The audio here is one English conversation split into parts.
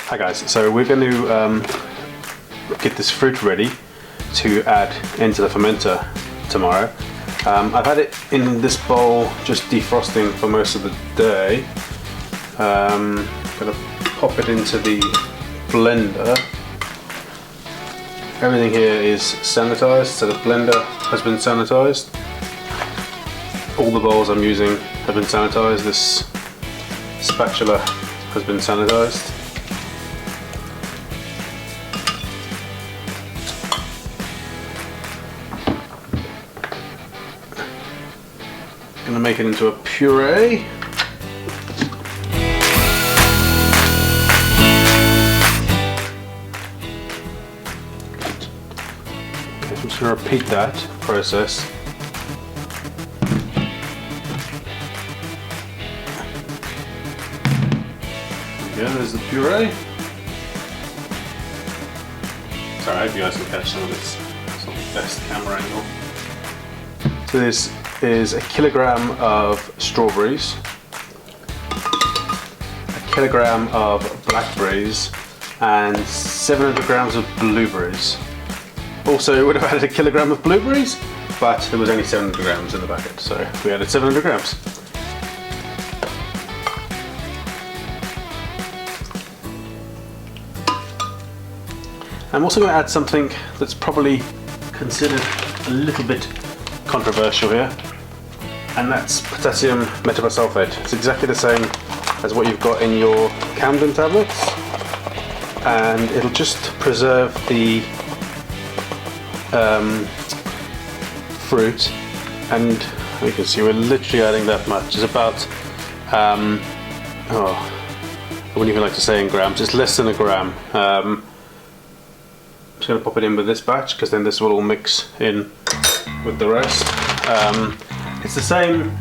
Hi guys, so we're going to get this fruit ready to add into the fermenter tomorrow. I've had it in this bowl just defrosting for most of the day. Going to pop it into the blender. Everything here is sanitized, so the blender has been sanitized. All the bowls I'm using have been sanitized. This spatula has been sanitized. Gonna make it into a puree. Okay, I'm just gonna repeat that process. Yeah, there's the puree. Sorry, I hope you guys can catch some of this. It's not the best camera angle. So this is a kilogram of strawberries, a kilogram of blackberries, and 700 grams of blueberries. Also, it would have added a kilogram of blueberries, but there was only 700 grams in the packet, so we added 700 grams. I'm also going to add something that's probably considered a little bit controversial here, and that's potassium metabisulfate. It's exactly the same as what you've got in your Camden tablets, and it'll just preserve the fruit. And you can see we're literally adding that much. It's about I wouldn't even like to say in grams, it's less than a gram. I'm just going to pop it in with this batch, because then this will all mix in with the rest. It's the same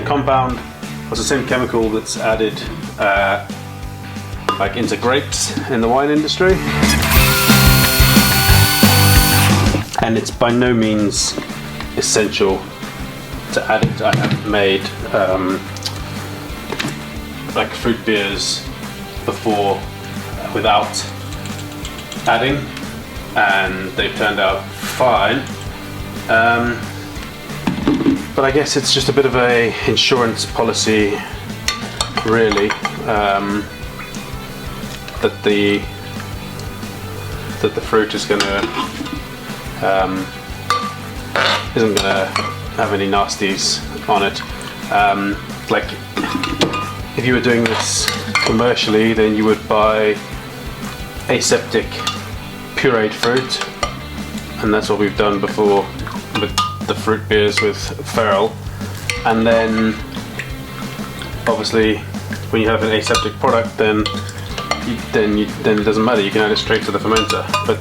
compound, or it's the same chemical that's added like into grapes in the wine industry, and it's by no means essential to add it. I have made like fruit beers before without adding, and they've turned out fine. But I guess it's just a bit of a insurance policy, really, that the fruit is isn't gonna have any nasties on it. Like if you were doing this commercially, then you would buy aseptic pureed fruit, and that's what we've done before with the fruit beers with Feral. And then obviously when you have an aseptic product, then it doesn't matter, you can add it straight to the fermenter. But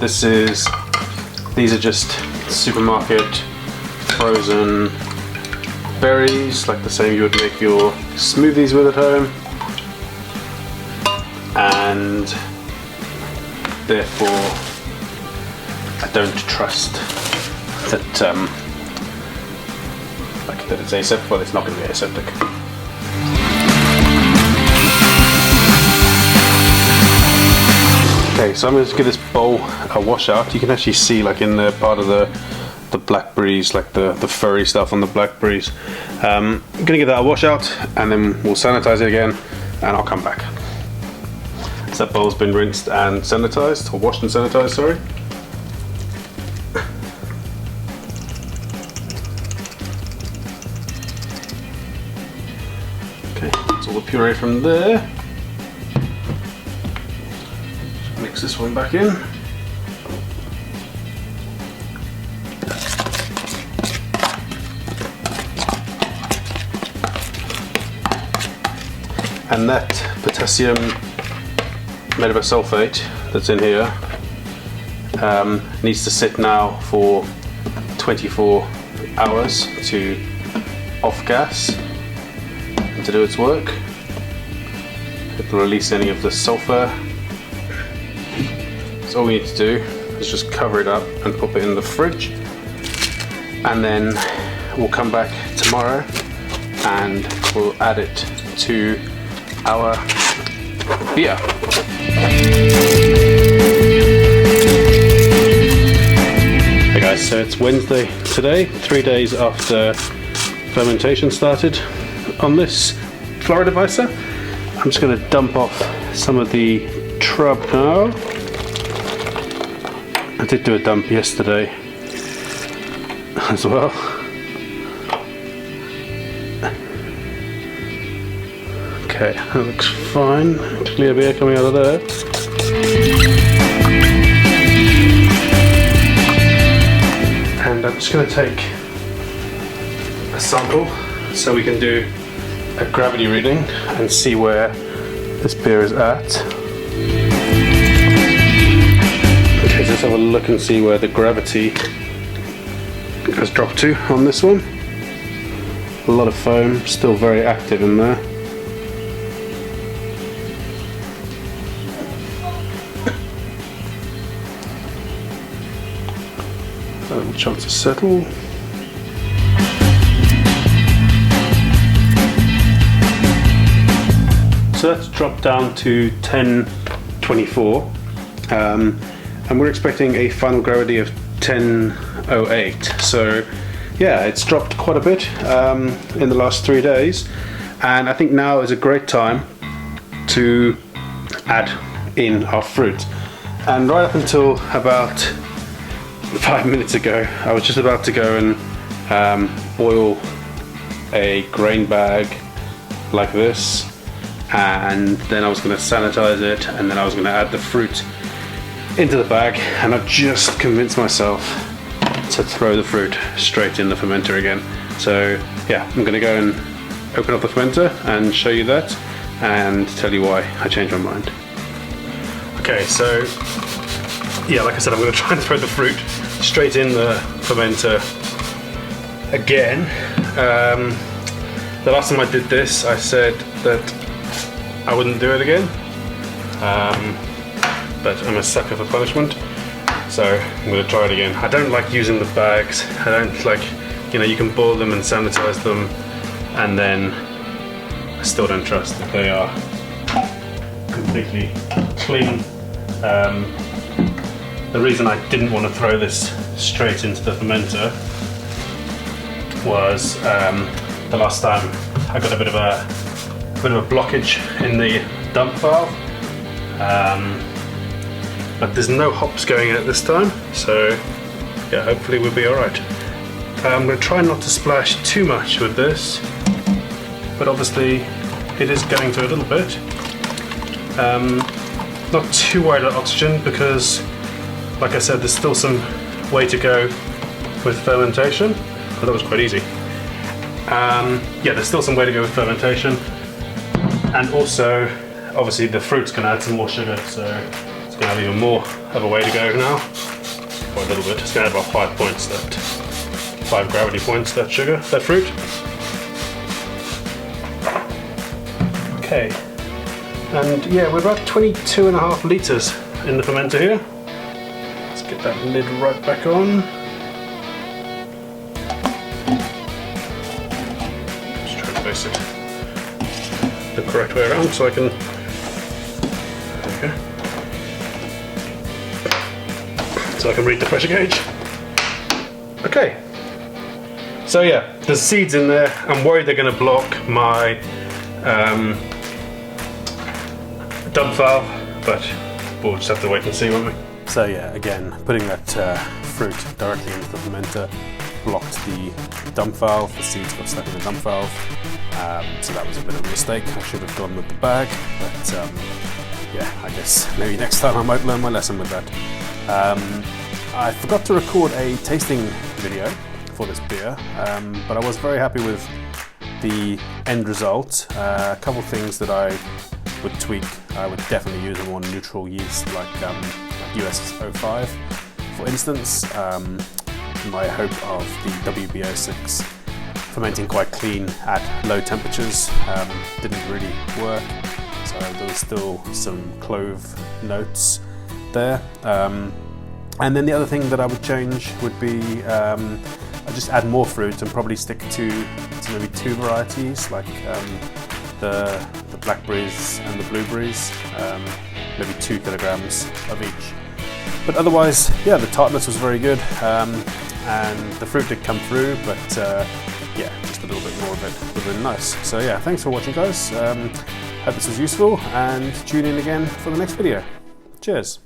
these are just supermarket frozen berries, like the same you would make your smoothies with at home, and therefore I don't trust that that it's aseptic. Well, it's not going to be aseptic. Okay, so I'm going to give this bowl a wash out. You can actually see, like in the part of the blackberries, like the furry stuff on the blackberries. I'm going to give that a wash out, and then we'll sanitize it again, and I'll come back. So that bowl's been rinsed and sanitized, or washed and sanitized, sorry. Okay, that's all the puree from there. Just mix this one back in. And that potassium metabisulfate that's in here needs to sit now for 24 hours to off gas and to do its work. It will release any of the sulfur. So all we need to do is just cover it up and pop it in the fridge, and then we'll come back tomorrow and we'll add it to our beer. Hey guys, so it's Wednesday today, 3 days after fermentation started on this Florida Weisse. I'm just going to dump off some of the trub now. I did do a dump yesterday as well. Okay, that looks fine. Clear beer coming out of there. And I'm just going to take a sample so we can do a gravity reading and see where this beer is at. Okay, so let's have a look and see where the gravity has dropped to on this one. A lot of foam, still very active in there. A little chance to settle. So that's dropped down to 1024, and we're expecting a final gravity of 1008. So yeah, it's dropped quite a bit in the last 3 days, and I think now is a great time to add in our fruit. And right up until about 5 minutes ago, I was just about to go and boil a grain bag like this, and then I was going to sanitize it, and then I was going to add the fruit into the bag, and I've just convinced myself to throw the fruit straight in the fermenter again. So yeah, I'm going to go and open up the fermenter and show you that and tell you why I changed my mind. Okay, so yeah, like I said, I'm going to try and throw the fruit straight in the fermenter again. The last time I did this, I said that I wouldn't do it again, but I'm a sucker for punishment, so I'm going to try it again. I don't like using the bags. I don't like, you know, you can boil them and sanitize them, and then I still don't trust that they are completely clean. The reason I didn't want to throw this straight into the fermenter was the last time I got a bit of a blockage in the dump valve, but there's no hops going in at this time, so yeah, hopefully we'll be alright. I'm going to try not to splash too much with this, but obviously it is going to a little bit. Not too worried about oxygen because, like I said, there's still some way to go with fermentation. Oh, that was quite easy. Yeah, there's still some way to go with fermentation. And also, obviously the fruit's going to add some more sugar, so it's going to have even more of a way to go now. Or a little bit. It's going to add about 5 points, 5 gravity points, that sugar, that fruit. Okay. And yeah, we're about 22.5 litres in the fermenter here. Let's get that lid right back on. Just try and place it the correct way around so I can, there we go, so I can read the pressure gauge. Okay, so yeah, there's seeds in there. I'm worried they're going to block my dump valve, but we'll just have to wait and see, won't we? So yeah, again, putting that fruit directly into the fermenter blocked the dump valve. The seeds got stuck in the dump valve. So that was a bit of a mistake. I should have gone with the bag, but yeah, I guess maybe next time I might learn my lesson with that. I forgot to record a tasting video for this beer, but I was very happy with the end result. A couple things that I would tweak. I would definitely use a more neutral yeast like US 05, for instance. My hope of the WB06 fermenting quite clean at low temperatures didn't really work, so there was still some clove notes there. And then the other thing that I would change would be I'd just add more fruit and probably stick to maybe 2 varieties, like the blackberries and the blueberries, maybe 2 kilograms of each. But otherwise, yeah, the tartness was very good, and the fruit did come through, but yeah, just a little bit more of it would have been nice. So yeah, thanks for watching, guys. Hope this was useful, and tune in again for the next video. Cheers.